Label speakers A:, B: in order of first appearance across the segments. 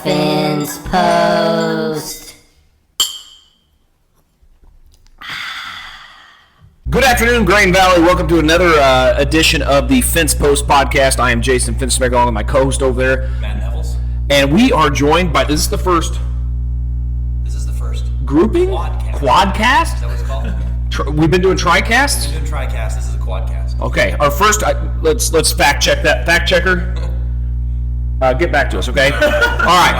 A: Fense Post.
B: Good afternoon, Grain Valley. Welcome to another edition of the Fense Post podcast. I am Jason Finsberg, along with my co-host over there,
C: Matt Nevels.
B: And we are joined by, this is the first grouping? Quadcast?
C: Is that what it's called?
B: We've been doing tricasts?
C: We're doing tricast. This is a quadcast.
B: Okay, our first, let's fact check that. Fact checker, get back to us, okay? All right.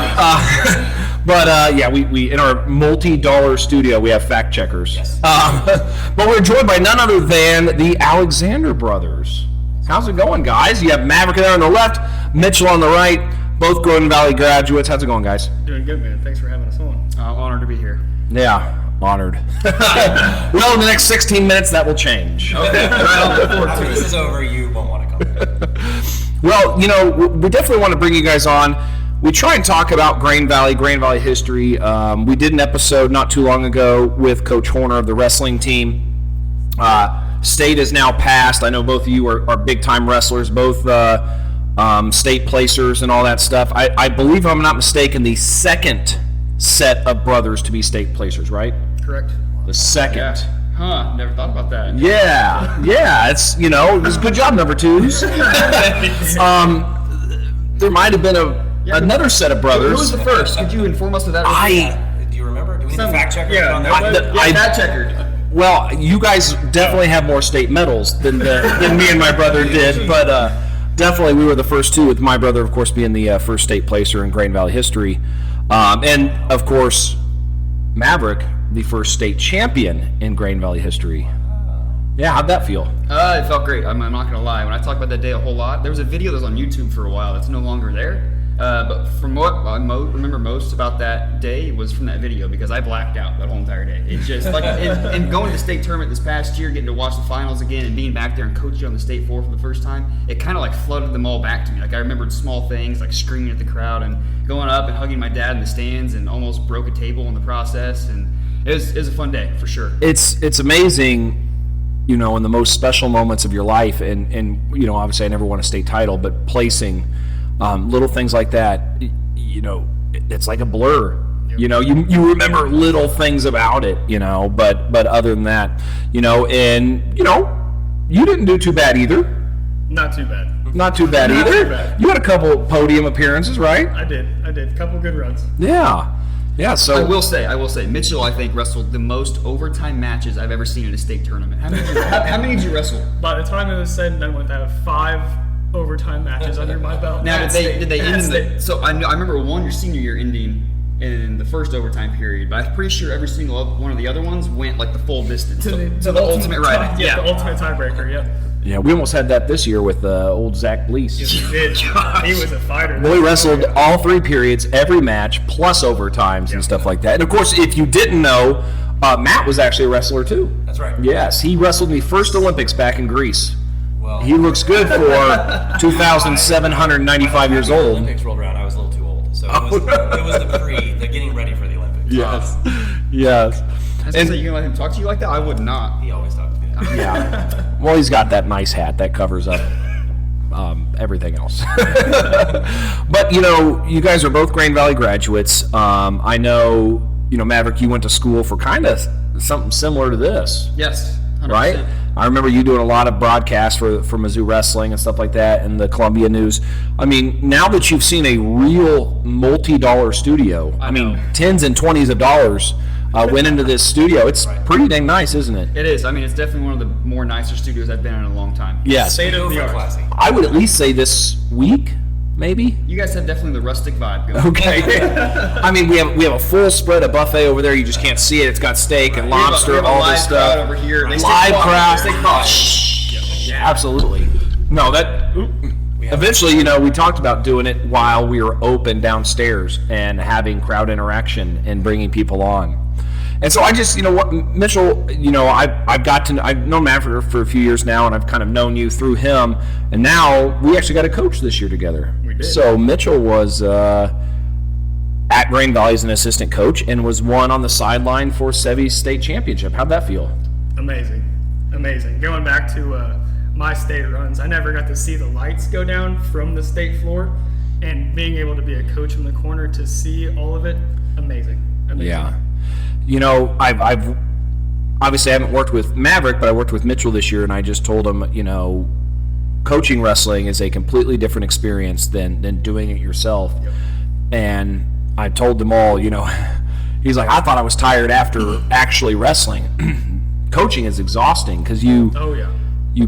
B: Yeah, we in our multi-dollar studio, we have fact checkers.
C: Yes.
B: But we're joined by none other than the Alexander brothers. How's it going, guys? You have Mavrick there on the left, Mitchel on the right, both Grain Valley graduates. How's it going, guys?
D: Doing good, man. Thanks for having us on.
E: Honored to be here.
B: Yeah, honored. Well, in the next 16 minutes, that will change.
C: Okay. After this is over, you won't want to come back.
B: Well, you know, we definitely want to bring you guys on. We try and talk about Grain Valley history. We did an episode not too long ago with Coach Horner of the wrestling team. State is now passed. I know both of you are big-time wrestlers, both state placers and all that stuff. I believe, if I'm not mistaken, the second set of brothers to be state placers, right?
D: Correct.
B: The second.
E: Yeah. Huh, never thought about that.
B: Yeah, it's, you know, it was a good job, number twos. There might have been another set of brothers.
E: Who was the first? Could you inform us of that?
C: Do you remember? Do we need a fact checker?
D: Yeah,
E: fact checkered.
B: Well, you guys definitely have more state medals than me and my brother did, but definitely we were the first two, with my brother, of course, being the first state placer in Grain Valley history. And, of course, Mavrick, the first state champion in Grain Valley history. Yeah, how'd that feel?
E: It felt great. I'm not going to lie. When I talk about that day a whole lot, there was a video that was on YouTube for a while that's no longer there. But from what I remember most about that day was from that video, because I blacked out that whole entire day. It's just like, and going to the state tournament this past year, getting to watch the finals again, and being back there and coaching on the state floor for the first time, it kind of like flooded them all back to me. Like, I remembered small things like screaming at the crowd and going up and hugging my dad in the stands, and almost broke a table in the process. And it was a fun day for sure.
B: It's amazing, you know, in the most special moments of your life, and you know, obviously I never won a state title, but placing little things like that, you know, it's like a blur. Yep. You know, you remember little things about it, you know, but other than that, you know, and you know, you didn't do too bad either.
D: Not too bad.
B: Not too bad
D: Not
B: either.
D: too bad.
B: You had a couple podium appearances, right?
D: I did. A couple good runs.
B: Yeah. So
E: I will say, Mitchell, I think, wrestled the most overtime matches I've ever seen in a state tournament. How many did you wrestle?
D: By the time it was said and done with, I have 5 overtime matches under my belt.
E: Now, did they end in the? So I remember one your senior year ending in the first overtime period, but I'm pretty sure every single one of the other ones went like the full distance to the ultimate ride.
D: Yeah, the ultimate tiebreaker. Yeah.
B: Yeah, we almost had that this year with old Zach Blease.
D: Yes, we did. He was a fighter.
B: Well, he wrestled all 3 periods, every match, plus overtimes and stuff like that. And of course, if you didn't know, Matt was actually a wrestler too.
C: That's right.
B: Yes, he wrestled in the first Olympics back in Greece.
C: Well,
B: He looks good for 2,795 years
C: when the
B: old.
C: Olympics rolled around, I was a little too old. So it was the getting ready for the Olympics.
B: Yes.
E: I was gonna say, you gonna let him talk to you like that? I would not.
C: He always talked to me.
B: Yeah. Well, he's got that nice hat that covers up everything else. But, you know, you guys are both Grain Valley graduates. I know, you know, Mavrick, you went to school for kind of something similar to this.
E: Yes. 100%.
B: Right? I remember you doing a lot of broadcasts for Mizzou Wrestling and stuff like that, and the Columbia News. I mean, now that you've seen a real multi-dollar studio, I mean, tens and 20s of dollars went into this studio. It's pretty dang nice, isn't it?
E: It is. I mean, it's definitely one of the more nicer studios I've been in a long time.
B: Yes.
D: State of the art.
C: Classy.
B: I would at least say this week, maybe.
E: You guys have definitely the rustic vibe going.
B: Okay. I mean, we have a full spread of buffet over there. You just can't see it. It's got steak and lobster,
E: We have a
B: all
E: live
B: this
E: crowd
B: stuff.
E: over here. They
B: Live crowd.
E: Stay quiet.
B: Yeah, absolutely. No, that. Eventually, you know, we talked about doing it while we were open downstairs and having crowd interaction and bringing people on. And so I just, you know what, Mitchel, you know, I've known Matt for a few years now, and I've kind of known you through him. And now we actually got a coach this year together.
D: We did.
B: So Mitchel was at Grain Valley as an assistant coach and was one on the sideline for Sevy's state championship. How'd that feel?
D: Amazing. Going back to my state runs, I never got to see the lights go down from the state floor. And being able to be a coach in the corner to see all of it, amazing.
B: Yeah. You know, I've obviously I haven't worked with Mavrick, but I worked with Mitchel this year, and I just told him, you know, coaching wrestling is a completely different experience than doing it yourself.
D: Yep.
B: And I told them all, you know, he's like, I thought I was tired after actually wrestling. Coaching is exhausting because you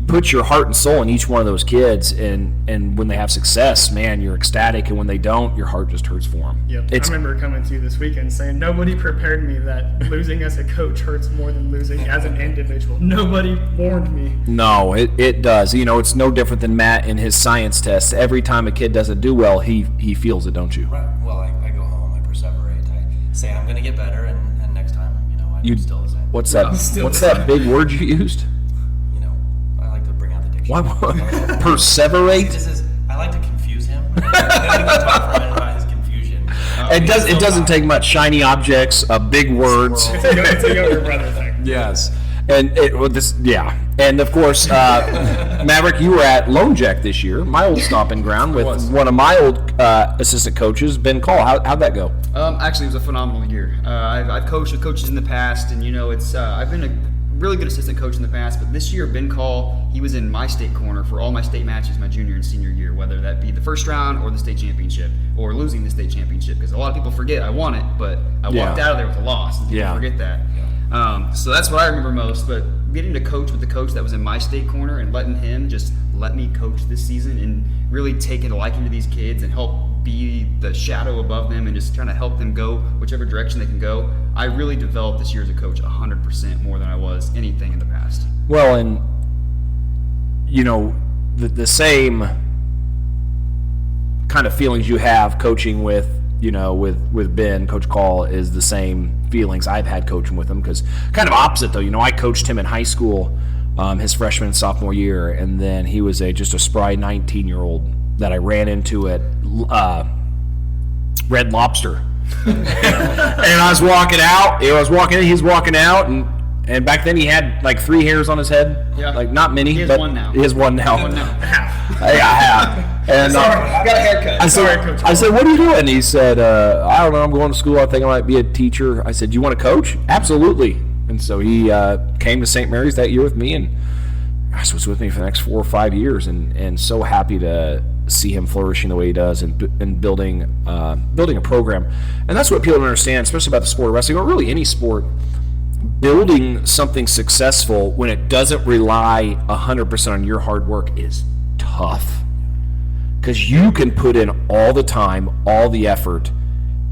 B: put your heart and soul in each one of those kids, and when they have success, man, you're ecstatic, and when they don't, your heart just hurts for them.
D: Yep. I remember coming to you this weekend saying nobody prepared me that losing as a coach hurts more than losing as an individual. Nobody warned me.
B: No, it does. You know, it's no different than Matt in his science tests. Every time a kid doesn't do well, he feels it, don't you?
C: Right. Well, I go home, I perseverate, I say I'm going to get better, and next time, you know, I'm still the same.
B: What's that big word you used? Why perseverate?
C: I like to confuse him. I like to talk for a minute about his confusion.
B: It doesn't take much. Shiny objects, big words.
D: It's a younger brother thing.
B: Yes, and and of course, Mavrick, you were at Lone Jack this year, my old stomping ground, with one of my old assistant coaches, Ben Call. How'd that go?
E: Actually, it was a phenomenal year. I've coached with coaches in the past, and you know, I've been a really good assistant coach in the past, but this year Ben Call, he was in my state corner for all my state matches my junior and senior year, whether that be the first round or the state championship or losing the state championship, because a lot of people forget I won it, but I walked out of there with a loss, and people forget that. So that's what I remember most, but getting to coach with the coach that was in my state corner and letting him just let me coach this season and really take a liking to these kids and help be the shadow above them and just trying to help them go whichever direction they can go. I really developed this year as a coach 100% more than I was anything in the past.
B: Well, and you know, the same kind of feelings you have coaching with, you know, with Ben, Coach Call, is the same feelings I've had coaching with him, because kind of opposite though. You know, I coached him in high school, his freshman and sophomore year, and then he was just a spry 19-year-old that I ran into at Red Lobster. And I was walking out. He's walking out, and back then he had like 3 hairs on his head.
E: Yeah.
B: Like not many.
E: He has
B: but
E: one now.
B: He has one now. And
E: I got a haircut.
B: I said, what are you doing? And he said, I don't know, I'm going to school. I think I might be a teacher. I said, do you want to coach? Absolutely. And so he came to St. Mary's that year with me, and gosh, was with me for the next 4 or 5 years, and so happy to see him flourishing the way he does and building a program. And that's what people don't understand, especially about the sport of wrestling, or really any sport. Building something successful when it doesn't rely 100% on your hard work is tough, because you can put in all the time, all the effort,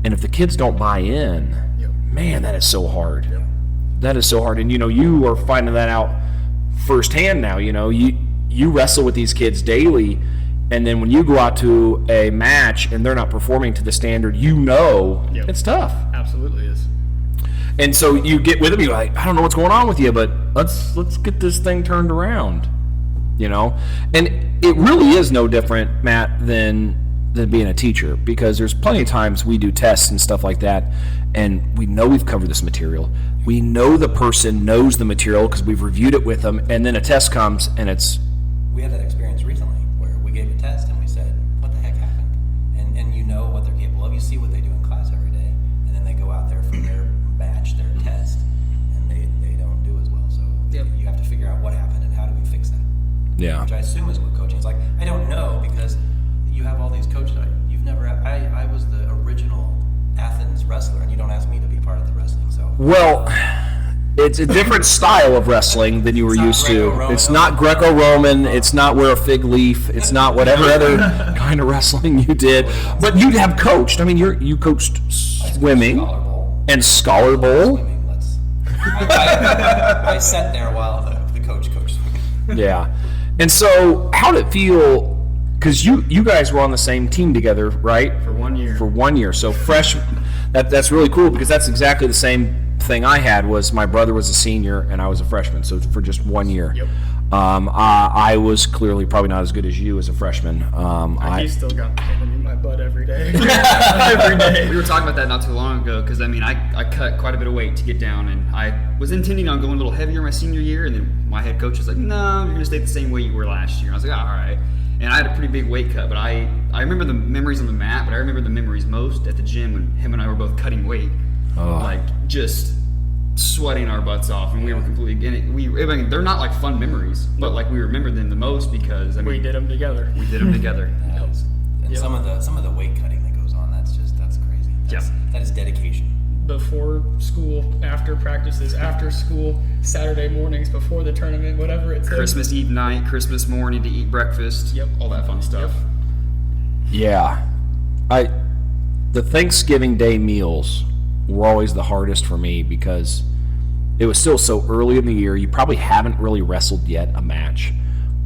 B: and if the kids don't buy in, man, that is so hard. That is so hard. And you know, you are finding that out firsthand now. You know, you wrestle with these kids daily, and then when you go out to a match and they're not performing to the standard, you know, it's tough.
D: Absolutely is.
B: And so you get with them, you're like, I don't know what's going on with you, but let's get this thing turned around, you know? And it really is no different, Matt, than being a teacher, because there's plenty of times we do tests and stuff like that, and we know we've covered this material. We know the person knows the material because we've reviewed it with them, and then a test comes and it's...
C: We had that experience recently where we gave a test and we said, what the heck happened? And you know what they're capable of. You see what they do in class every day, and then they go out there for their batch, their test, and they don't do as well. So you have to figure out what happened and how do we fix that.
B: Yeah.
C: Which I assume is what coaching is like. I don't know, because you have all these coaches. You've never... I was the original Athens wrestler, and you don't ask me to be part of the wrestling. So
B: Well, it's a different style of wrestling than you were used to. It's not Greco-Roman. It's not wear a fig leaf. It's not whatever other kind of wrestling you did. But you have coached. I mean, you coached swimming and Scholar Bowl.
C: I sat there while the coach coached.
B: Yeah. And so how did it feel? Because you guys were on the same team together, right?
E: For 1 year.
B: For 1 year. So that's really cool, because that's exactly the same thing I had. Was my brother was a senior and I was a freshman, so for just 1 year.
D: Yep.
B: I was clearly probably not as good as you as a freshman.
D: He still got pain in my butt every day. Every day.
E: We were talking about that not too long ago, because I mean, I cut quite a bit of weight to get down, and I was intending on going a little heavier my senior year, and then my head coach was like, no, you're going to stay the same weight you were last year. And I was like, all right. And I had a pretty big weight cut, but I remember the memories on the mat, but I remember the memories most at the gym when him and I were both cutting weight. Like, just sweating our butts off, and we were completely they're not like fun memories, but like we remember them the most because
D: we did them together.
C: And some of the weight cutting that goes on, that's crazy. That is dedication.
D: Before school, after practices, after school, Saturday mornings before the tournament, whatever it's
E: Christmas Eve night, Christmas morning to eat breakfast. All that fun stuff.
B: Yeah. The Thanksgiving Day meals were always the hardest for me because it was still so early in the year. You probably haven't really wrestled yet a match.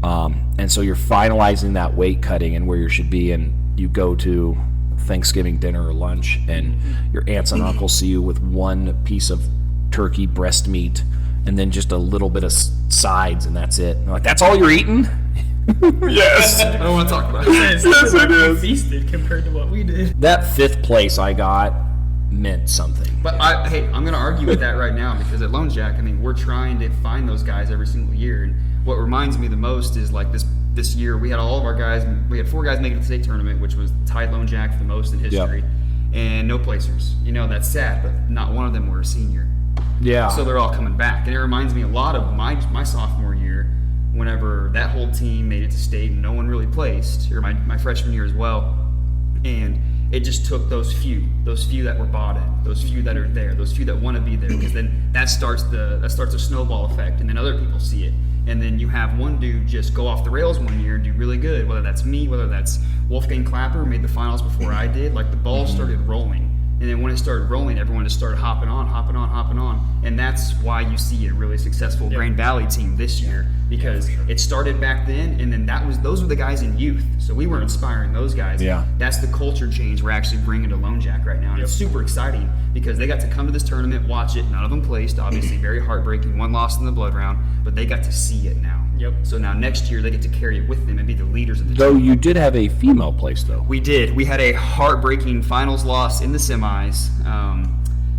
B: And so you're finalizing that weight cutting and where you should be, and you go to Thanksgiving dinner or lunch, and your aunts and uncles see you with one piece of turkey breast meat and then just a little bit of sides, and that's it. And they're like, that's all you're eating? Yes.
E: I don't want to talk about it.
D: Yes, it is. Feasted compared to what we did.
B: That 5th place I got meant something.
E: But I'm going to argue with that right now, because at Lone Jack, I mean, we're trying to find those guys every single year, and what reminds me the most is like this year we had all of our guys. We had 4 guys make it to the state tournament, which was tied Lone Jack for the most in history, and no placers. That's sad, but not one of them were a senior.
B: Yeah.
E: So they're all coming back, and it reminds me a lot of my sophomore year, whenever that whole team made it to state and no one really placed, or my freshman year as well, and it just took those few that were bought in, those few that are there, those few that want to be there, because then that starts a snowball effect, and then other people see it. And then you have one dude just go off the rails one year and do really good, whether that's me, whether that's Wolfgang Clapper, who made the finals before I did. Like, the ball started rolling. And then when it started rolling, everyone just started hopping on. And that's why you see a really successful Grand Valley team this year, because it started back then, and then those were the guys in youth. So we were inspiring those guys.
B: Yeah.
E: That's the culture change we're actually bringing to Lone Jack right now. And it's super exciting because they got to come to this tournament, watch it. None of them placed, obviously very heartbreaking. One lost in the blood round, but they got to see it now. So now next year they get to carry it with them and be the leaders of the team.
B: Though you did have a female place, though.
E: We did. We had a heartbreaking finals loss in the semis.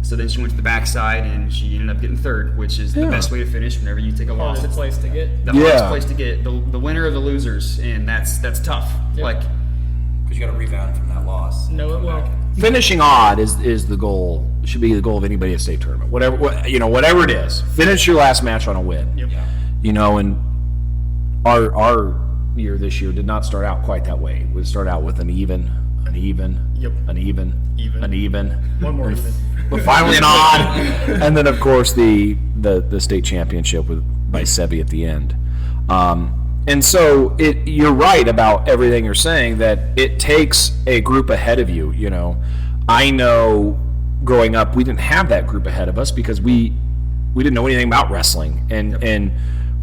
E: So then she went to the backside and she ended up getting 3rd, which is the best way to finish whenever you take a loss.
D: Hardest place to get.
E: The hardest place to get. The winner of the losers, and that's tough. Like,
C: because you got to rebound from that loss.
D: No, it won't.
B: Finishing odd is the goal. Should be the goal of anybody at state tournament. Whatever it is, finish your last match on a win. And our year this year did not start out quite that way. We start out with an even, an even.
D: One more even.
B: But finally an odd, and then of course the state championship by Sebi at the end. And so you're right about everything you're saying, that it takes a group ahead of you. I know growing up we didn't have that group ahead of us because we didn't know anything about wrestling, and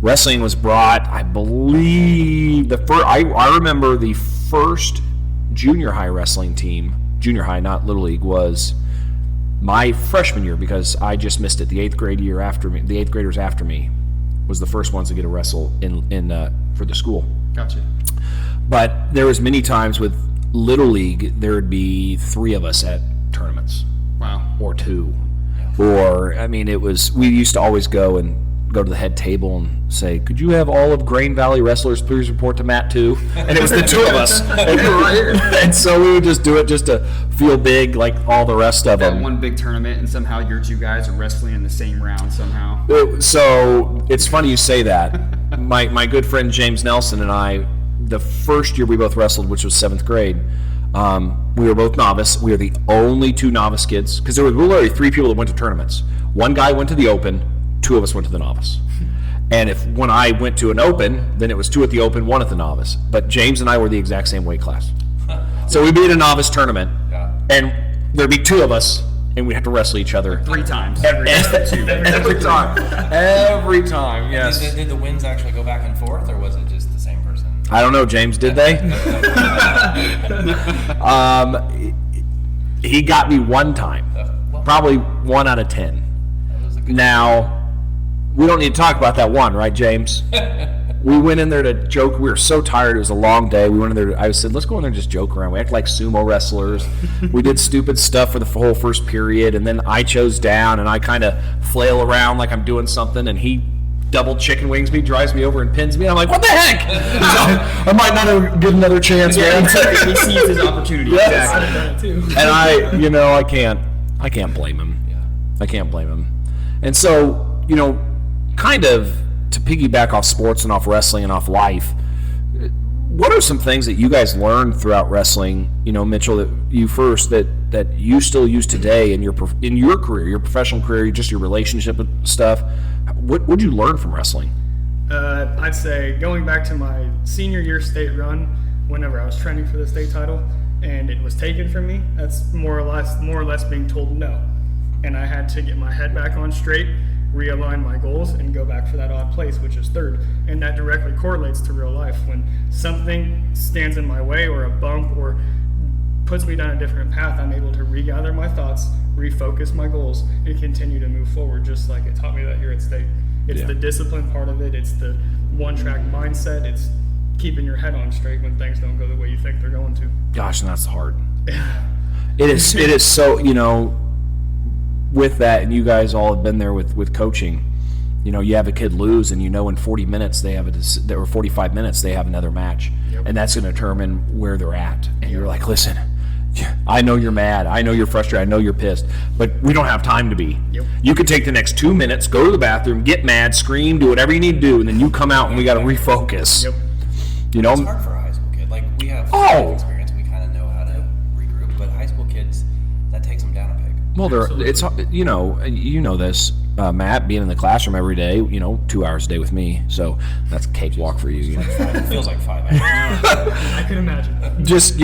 B: wrestling was brought, I believe, I remember the first junior high wrestling team, junior high, not Little League, was my freshman year, because I just missed it. The 8th grade year after me, the 8th graders after me, was the first ones to get to wrestle in for the school.
E: Gotcha.
B: But there was many times with Little League, there would be 3 of us at tournaments.
E: Wow.
B: Or 2. Or, I mean, we used to always go to the head table and say, could you have all of Grain Valley wrestlers please report to Mat 2? And it was the 2 of us. And so we would just do it just to feel big like all the rest of them.
E: That one big tournament, and somehow your 2 guys are wrestling in the same round somehow.
B: So it's funny you say that. My good friend James Nelson and I, the first year we both wrestled, which was 7th grade, we were both novice. We were the only 2 novice kids, because there were literally 3 people that went to tournaments. One guy went to the open, 2 of us went to the novice. And when I went to an open, then it was 2 at the open, 1 at the novice. But James and I were the exact same weight class. So we'd be at a novice tournament, and there'd be 2 of us, and we'd have to wrestle each other
E: 3 times.
B: Every time. Every time, yes.
C: Did the wins actually go back and forth, or was it just the same person?
B: I don't know, James, did they? He got me 1 time. Probably 1 out of 10. Now, we don't need to talk about that one, right, James? We went in there to joke. We were so tired. It was a long day. We went in there. I said, let's go in there and just joke around. We act like sumo wrestlers. We did stupid stuff for the whole first period, and then I chose down, and I kind of flail around like I'm doing something, and he double chicken wings me, drives me over and pins me. I'm like, what the heck? I might not get another chance, man.
E: He sees his opportunity.
B: Yes.
D: Too.
B: And I can't blame him. I can't blame him. And so, kind of to piggyback off sports and off wrestling and off life, what are some things that you guys learned throughout wrestling, Mitchell, that you still use today in your career, your professional career, just your relationship with stuff? What would you learn from wrestling?
D: I'd say going back to my senior year state run, whenever I was training for the state title, and it was taken from me, that's more or less being told no. And I had to get my head back on straight, realign my goals, and go back for that odd place, which is third. And that directly correlates to real life. When something stands in my way or a bump or puts me down a different path, I'm able to regather my thoughts, refocus my goals, and continue to move forward, just like it taught me that here at state. It's the discipline part of it. It's the one-track mindset. It's keeping your head on straight when things don't go the way you think they're going to.
B: Gosh, and that's hard. It is so, with that, and you guys all have been there with coaching, you have a kid lose, and in 40 minutes they have or 45 minutes they have another match. Yep. And that's going to determine where they're at. And you're like, listen, I know you're mad, I know you're frustrated, I know you're pissed, but we don't have time to be. Yep. You could take the next 2 minutes, go to the bathroom, get mad, scream, do whatever you need to do, and then you come out and we got to refocus.
D: Yep.
C: It's hard for a high school kid. Like, we have experience, we kind of know how to regroup, but high school kids, that takes them down a peg.
B: Well, it's this, Matt, being in the classroom every day, 2 hours a day with me, so that's a cakewalk for you.
C: It feels like 5 hours.
D: I can imagine.
B: Just,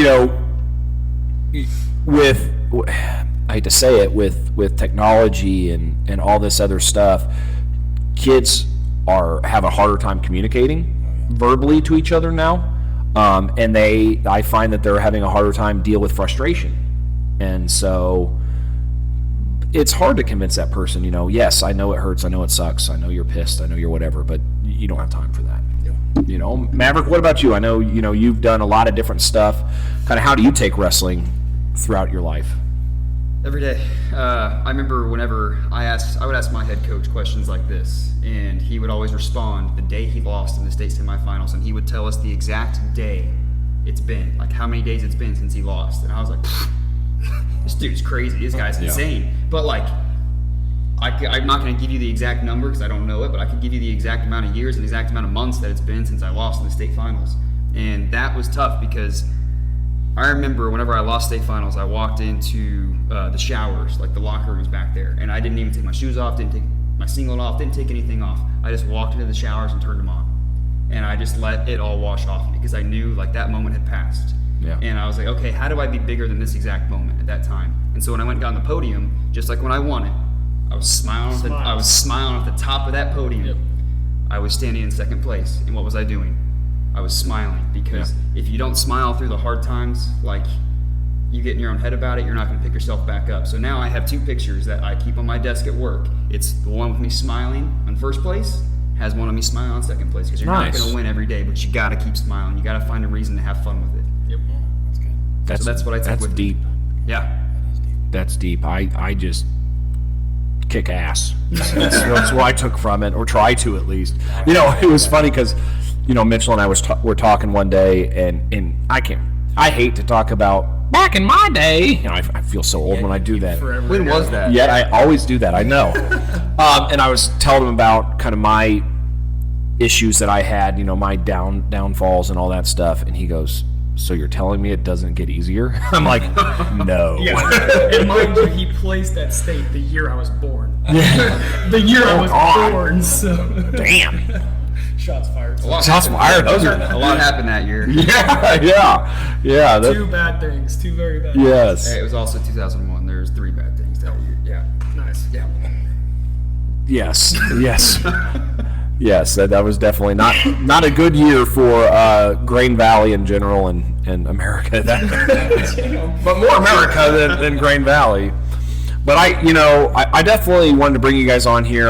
B: with, I hate to say it, with technology and all this other stuff, kids have a harder time communicating verbally to each other now, and I find that they're having a harder time deal with frustration, and so it's hard to convince that person, yes, I know it hurts, I know it sucks, I know you're pissed, I know you're whatever, but you don't have time for that. Yep. Maverick, what about you? I know, you've done a lot of different stuff. Kind of how do you take wrestling throughout your life?
E: Every day. I remember whenever I would ask my head coach questions like this, and he would always respond the day he lost in the state semifinals, and he would tell us the exact day it's been, like how many days it's been since he lost. And I was like, this dude's crazy. This guy's insane. But I'm not going to give you the exact number because I don't know it, but I can give you the exact amount of years and the exact amount of months that it's been since I lost in the state finals. And that was tough because I remember whenever I lost state finals, I walked into the showers, like the locker rooms back there, and I didn't even take my shoes off, didn't take my singlet off, didn't take anything off. I just walked into the showers and turned them on. And I just let it all wash off me because I knew that moment had passed. Yeah. And I was like, okay, how do I be bigger than this exact moment at that time? And so when I went and got on the podium, just like when I won it, I was smiling at the top of that podium. Yep. I was standing in second place. And what was I doing? I was smiling because if you don't smile through the hard times, you get in your own head about it, you're not going to pick yourself back up. So now I have 2 pictures that I keep on my desk at work. It's the one with me smiling on first place, has one of me smiling on second place because you're not going to win every day, but you got to keep smiling. You got to find a reason to have fun with it.
C: Yep. Yeah, that's good.
E: So that's what I take with
B: deep.
E: Me. Yeah.
B: That's deep. I just kick ass. That's what I took from it, or try to at least. It was funny because, Mitchell and I were talking one day, and I hate to talk about back in my day. I feel so old when I do that.
E: When was that?
B: Yeah, I always do that. I know. And I was telling him about kind of my issues that I had, my downfalls and all that stuff, and he goes, so you're telling me it doesn't get easier? I'm like, no.
D: Yeah. And mind you, he placed at state the year I was born. The year I was born, so.
B: Damn.
D: Shots fired.
B: Shots fired.
E: A lot happened that year.
B: Yeah.
D: 2 bad things. 2 very bad
B: yes.
E: Hey, it was also 2001. There's 3 bad things that year. Yeah.
D: Nice.
E: Yeah.
B: Yes. Yes, that was definitely not a good year for Grain Valley in general and America. But more America than Grain Valley. But I definitely wanted to bring you guys on here.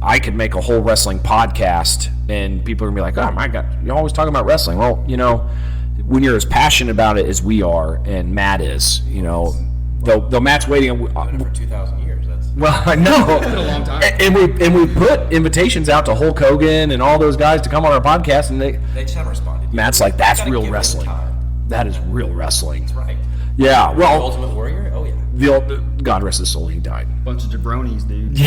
B: I could make a whole wrestling podcast, and people are gonna be like, "Oh my God, you're always talking about wrestling." Well, when you're as passionate about it as we are, and Matt is, though Matt's waiting
C: for 2,000 years. That's
B: Well, I know.
E: It's been a long time.
B: And we put invitations out to Hulk Hogan and all those guys to come on our podcast, and
C: They just haven't responded.
B: Matt's like, that's
C: Gotta
B: real
C: give them
B: wrestling.
C: time.
B: That is real wrestling.
C: That's right.
B: Yeah,
C: The
B: well,
C: Ultimate Warrior? Oh, yeah.
B: God rest his soul, he died.
E: Bunch of jabronis, dude.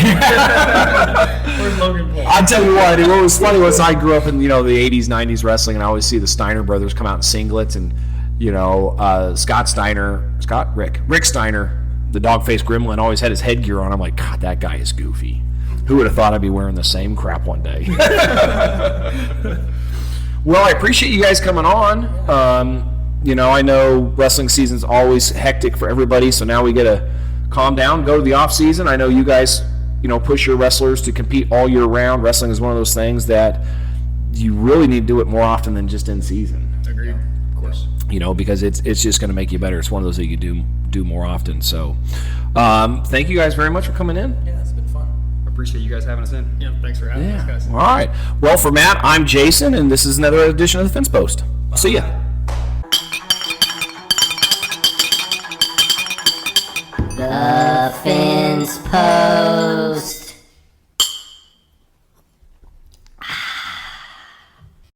D: Where's Logan Paul?
B: I'll tell you what was funny was I grew up in, the 80s, 90s wrestling, and I always see the Steiner brothers come out in singlets, and, Rick Steiner, the dog-faced gremlin, always had his headgear on. I'm like, God, that guy is goofy. Who would have thought I'd be wearing the same crap one day? Well, I appreciate you guys coming on. I know wrestling season's always hectic for everybody, so now we get to calm down, go to the off season. I know you guys, push your wrestlers to compete all year round. Wrestling is one of those things that you really need to do it more often than just in season.
D: Agreed.
E: Of course.
B: Because it's just going to make you better. It's one of those that you do more often. So, thank you guys very much for coming in.
C: Yeah, it's been fun.
E: Appreciate you guys having us in.
D: Yeah, thanks for having us, guys.
B: All right. Well, for Matt, I'm Jason, and this is another edition of the Fence Post. See ya.
A: The Fence Post.